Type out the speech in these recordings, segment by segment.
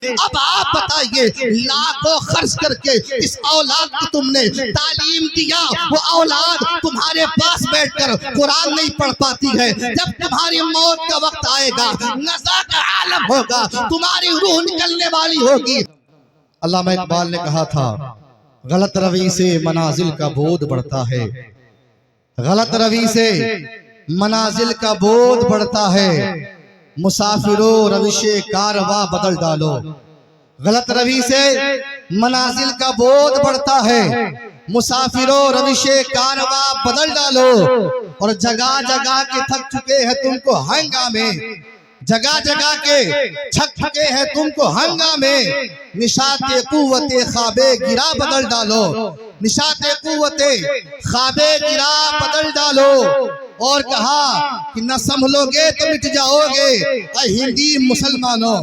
اب آپ بتائیے لاکھوں خرچ کر کے اس اولاد کو تم نے تعلیم دیا، وہ اولاد تمہارے پاس بیٹھ کر قرآن نہیں پڑھ پاتی ہے، جب تمہاری موت کا وقت آئے گا، نزا کا عالم ہوگا، تمہاری روح نکلنے والی ہوگی۔ علامہ اقبال نے کہا تھا غلط روی سے منازل کا بودھ بڑھتا ہے، غلط روی سے منازل کا بودھ بڑھتا ہے، مسافرو روش کارواں بدل ڈالو۔ غلط روی سے منازل کا بودھ بڑھتا ہے، مسافرو روش کارواں بدل ڈالو۔ اور جگہ جگہ کے تھک چکے ہیں تم کو ہنگامے، جگہ جگہ کے تھک چکے ہیں تم کو ہنگامے، نشاط قوت خواب گرا بدل ڈالو، نشاط قوت خواب گرا بدل ڈالو۔ اور کہا کہ نہ سنبھلو گے تو مٹ جاؤ گے اے ہندی مسلمانوں،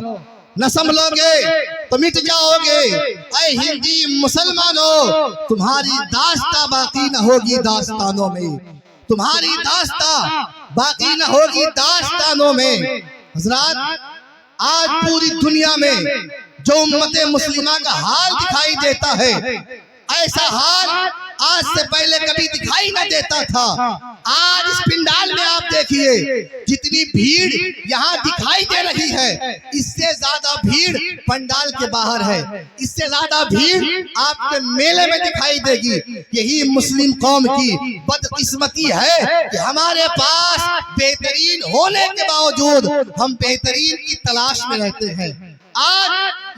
نہ سنبھلو گے تو مٹ جاؤ گے اے ہندی مسلمانوں، تمہاری داستاں باقی نہ ہوگی داستانوں میں، تمہاری داستاں باقی نہ ہوگی داستانوں میں۔ حضرات، آج پوری دنیا میں جو امت مسلمہ کا حال دکھائی دیتا ہے، ایسا حال آج سے پہلے کبھی دکھائی نہ دیتا تھا۔ آج اس پنڈال میں آپ دیکھیے جتنی بھیڑ یہاں دکھائی دے رہی ہے، اس سے زیادہ بھیڑ پنڈال کے باہر ہے، اس سے زیادہ بھیڑ آپ کے میلے میں دکھائی دے گی۔ یہی مسلم قوم کی بدقسمتی ہے کہ ہمارے پاس بہترین ہونے کے باوجود ہم بہترین کی تلاش میں رہتے ہیں۔ آج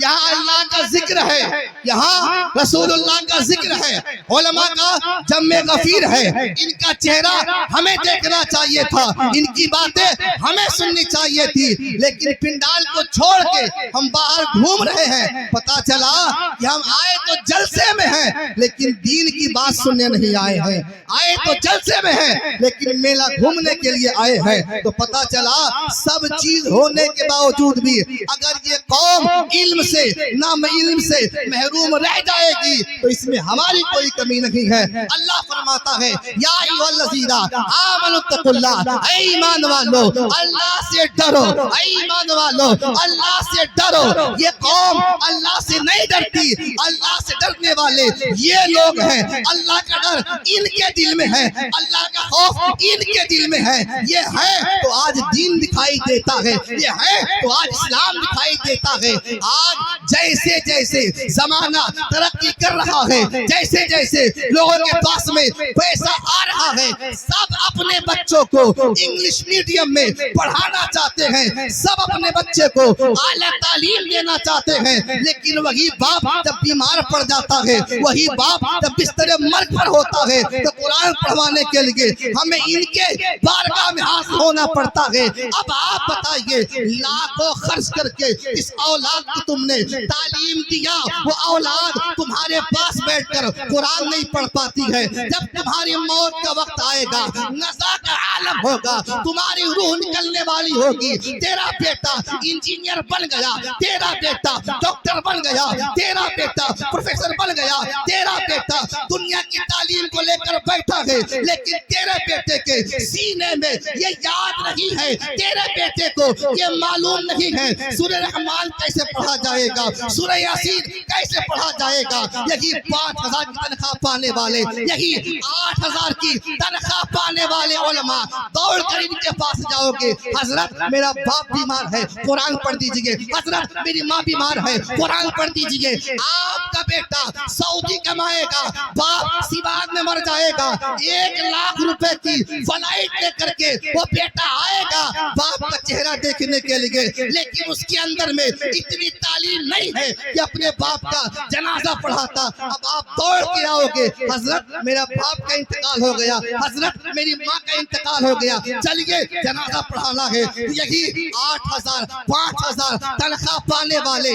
یہاں اللہ کا ذکر ہے، یہاں رسول اللہ کا ذکر ہے، علماء کا جمع غفیر ہے، ان کا چہرہ ہمیں دیکھنا چاہیے تھا، ان کی باتیں ہمیں سننی چاہیے تھی، لیکن پنڈال کو چھوڑ کے ہم باہر گھوم رہے ہیں۔ پتا چلا کہ ہم آئے تو جلسے میں ہیں لیکن دین کی بات سننے نہیں آئے ہیں، آئے تو جلسے میں ہیں لیکن میلہ گھومنے کے لیے آئے ہیں۔ تو پتا چلا سب چیز ہونے کے باوجود بھی اگر یہ قوم علم سے نام علم سے محروم رہ جائے گی تو اس میں ہماری کوئی کمی نہیں ہے۔ اللہ فرماتا ہے یا ایھا الذین آمنوا اتقوا اللہ، اے ایمان والو اللہ سے ڈرو، اے ایمان والو اللہ سے ڈرو۔ یہ قوم اللہ سے نہیں ڈرتی، اللہ سے ڈرنے والے یہ لوگ ہیں، اللہ کا ڈر ان کے دل میں ہے، اللہ کا خوف ان کے دل میں ہے۔ یہ ہے تو آج دین دکھائی دیتا ہے، یہ ہے تو آج اسلام دکھائی دیتا ہے۔ آج جیسے جیسے زمانہ ترقی کر رہا ہے، جیسے جیسے لوگوں کے پاس میں پیسہ آ رہا ہے، سب اپنے بچوں کو انگلش میڈیم میں پڑھانا چاہتے ہیں، سب اپنے بچے کو اعلیٰ تعلیم دینا چاہتے ہیں، لیکن وہی باپ جب بیمار پڑ جاتا ہے، وہی باپ جب بستر مرگ پر ہوتا ہے تو قرآن پڑھوانے کے لیے ہمیں ان کے بارگاہ میں حاضر ہونا پڑتا ہے۔ اب آپ بتائیے لاکھوں خرچ کر کے اس اولاد کو تم نے تعلیم دیا، وہ اولاد تمہارے پاس بیٹھ کر قرآن نہیں پڑھ پاتی ہے، جب تمہاری موت کا وقت آئے گا، نزا کا عالم ہوگا، تمہاری روح نکلنے والی ہوگی۔ تیرا بیٹا انجینئر بن گیا، تیرا بیٹا ڈاکٹر بن گیا، تیرا بیٹا پروفیسر بن گیا، تیرا بیٹا دنیا کی تعلیم کو لے کر بیٹھا ہے، لیکن تیرے بیٹے کے سینے میں یہ یاد نہیں ہے، تیرے بیٹے کو یہ معلوم نہیں ہے سورہ رحمان کیسے پڑھا جائے گا، سورہ یاسین کیسے پڑھا جائے گا۔ یہی 5000 کی تنخواہ پانے والے، یہی 8000 کی تنخواہ پانے والے علماء دوڑ کر ان کے پاس جاؤ گے، حضرت میرا باپ بیمار ہے قرآن پڑھ دیجئے، حضرت میری ماں بیمار ہے قرآن پڑھ دیجئے۔ آپ کا بیٹا سعودی کمائے گا، باپ سیوان میں مر جائے گا، 1 لاکھ روپے کی فلائٹ لے کر کے وہ بیٹا آئے گا باپ کا چہرہ دیکھنے کے لیے، لیکن اس کے اندر میں اتنی تعلیم نہیں ہے کہ اپنے باپ کا جنازہ پڑھاتا۔ اب آپ دوڑ کے آؤ گے، حضرت میرا باپ کا انتقال ہو گیا، حضرت میری ماں کا انتقال ہو گیا، چلیے جنازہ پڑھانا ہے۔ یہی 8000 5000 تنخواہ پانے والے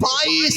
42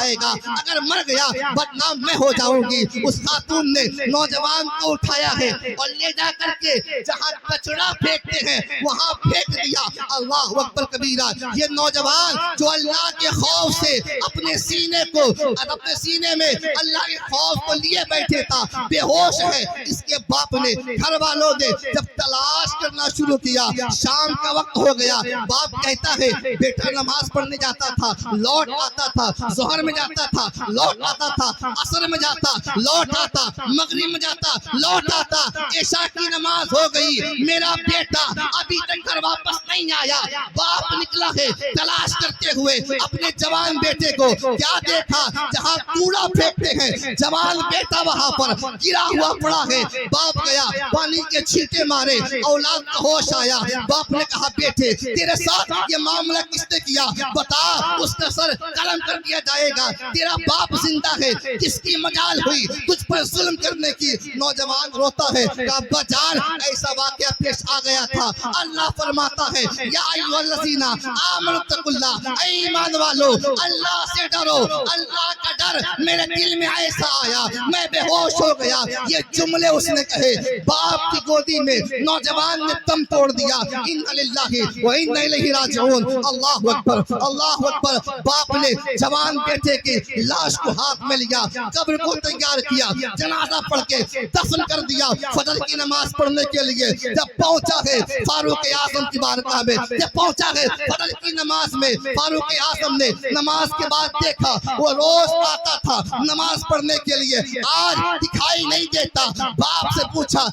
آئے گا, اگر مر گیا بدنام میں ہو جاؤں گی. اس خاتون نے نوجوان کو اٹھایا ہے اور لے جا کر کے جہاں کچڑا پھینکتے ہیں وہاں پھینک دیا. اللہ اکبر کبیرہ. یہ نوجوان جو اللہ کے خوف سے اپنے سینے کو اپنے سینے میں اللہ کے خوف کو لیے بیٹھے تھا, بے ہوش ہے. اس کے باپ نے, گھر والوں نے جب تلاش کرنا شروع کیا, شام کا وقت ہو گیا. باپ کہتا ہے بیٹا نماز پڑھنے جاتا تھا, لوٹ آتا تھا, ظہر میں جاتا تھا, لوٹ آتا تھا, عصر میں جاتا, لوٹ آتا, مغرب میں جاتا, لوٹ آتا, عشاء کی نماز ہو گئی, میرا بیٹا ابھی تک گھر واپس نہیں آیا. باپ نکلا ہے تلاش کرتے ہوئے اپنے جوان بیٹے کو. کیا دیکھا, جہاں کوڑا پھینکتے ہیں جوان بیٹا وہاں پر گرا ہوا پڑا ہے. باپ گیا, پانی کے چھینٹے مارے, اولاد کا ہوش آیا. باپ نے کہا بیٹے تیرے ساتھ یہ معاملہ کس نے کیا, بتا. اس کا سر قلم کر دیا جائے گا. تیرا باپ زندہ ہے, کس کی مجال ہوئی تجھ پر ظلم کرنے کی. نوجوان روتا ہے کہ ابا جان ایسا واقعہ پیش آ گیا تھا. اللہ فرماتا ہے یا ایھا الذین آمنوا اتقوا اللہ, اے ایمان والو اللہ سے ڈرو. اللہ کا ڈر میرے دل میں ایسا آیا میں بے ہوش ہو گیا. یہ جملے اس نے کہے, باپ کی گودی میں نوجوان نے دم توڑ دیا. انا للہ و انا الیہ راجعون. اللہ اکبر, اللہ اکبر. باپ نے جوان بیٹے کی لاش کو ہاتھ میں لیا, قبر کو تیار کیا, جنازہ پڑھ کے دفن کر دیا. فجر کی نماز پڑھنے کے لیے جب پہنچا ہے فاروق اعظم کی بارگاہ میں, جب پہنچا ہے فجر کی نماز میں, فاروق اعظم نے نماز کے بعد دیکھا وہ روز آتا تھا نماز پڑھنے کے لیے, آج دکھائی نہیں دیتا. باپ سے پوچھا,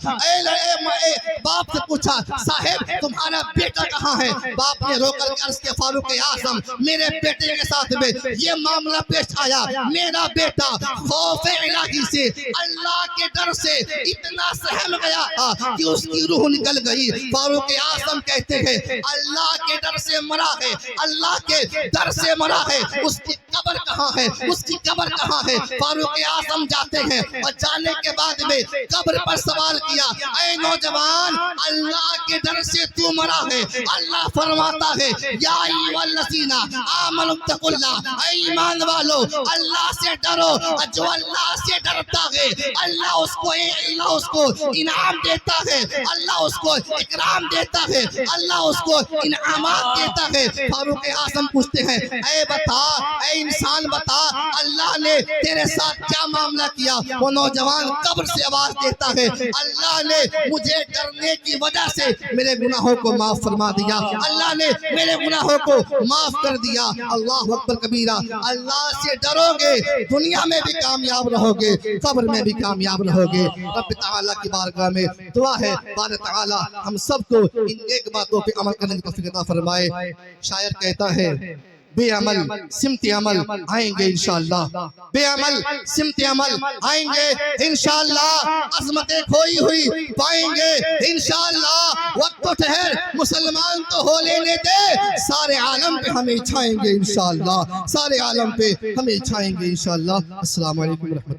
باپ سے پوچھا صاحب تمہارا بیٹا کہاں ہے. باپ نے رو کر عرض کیا فاروق اعظم میرے بیٹے کے ساتھ میں یہ معاملہ پیش آیا. میرا بیٹا خوف الہی سے, اللہ کے ڈر سے اتنا سہم گیا کہ اس کی روح نکل گئی. فاروق اعظم کہتے ہیں اللہ کے ڈر سے مرا ہے, اللہ کے ڈر سے مرا ہے. اس کی قبر کہاں ہے, اس کی قبر کہاں ہے. فاروق اعظم جاتے ہیں اور جانے کے بعد میں قبر پر سوال کیا, اے نوجوان اللہ کے ڈر سے تو مرا ہے. اللہ فرماتا ہے یا ایھا الذین آمنوا اتقوا اللہ, اے ایمان والو اللہ سے ڈرو. جو اللہ سے ڈرتا ہے اللہ اس کو انعام دیتا ہے, اللہ اس کو اکرام دیتا ہے, اللہ اس کو انعامات دیتا ہے. فاروق اعظم پوچھتے ہیں اے بتا, اے انسان بتا اللہ نے تیرے ساتھ کیا معاملہ کیا. وہ نوجوان قبر سے آواز دیتا ہے اللہ نے مجھے ڈرنے کی وجہ سے میرے گناہوں کو معاف فرما دیا, اللہ نے میرے گناہوں کو معاف کر دیا. اللہ اکبر کبیرہ. اللہ سے ڈرو گے دنیا میں بھی کامیاب رہو گے, قبر میں بھی کامیاب رہو گے. رب تعالیٰ کی بارگاہ میں دعا ہے بار تعالیٰ ہم سب کو ان ایک باتوں پہ عمل کرنے کی توفیق عطا فرمائے. شاعر کہتا ہے بے عمل سمت عمل آئیں گے انشاءاللہ, بے عمل سمت عمل آئیں گے انشاءاللہ, عظمتیں کھوئی ہوئی پائیں گے انشاءاللہ. وقت و ٹھہر مسلمان تو ہو لینے دے, سارے عالم پہ ہمیں چھائیں گے انشاءاللہ, سارے عالم پہ ہمیں چھائیں گے انشاءاللہ. السلام علیکم ورحمۃ اللہ.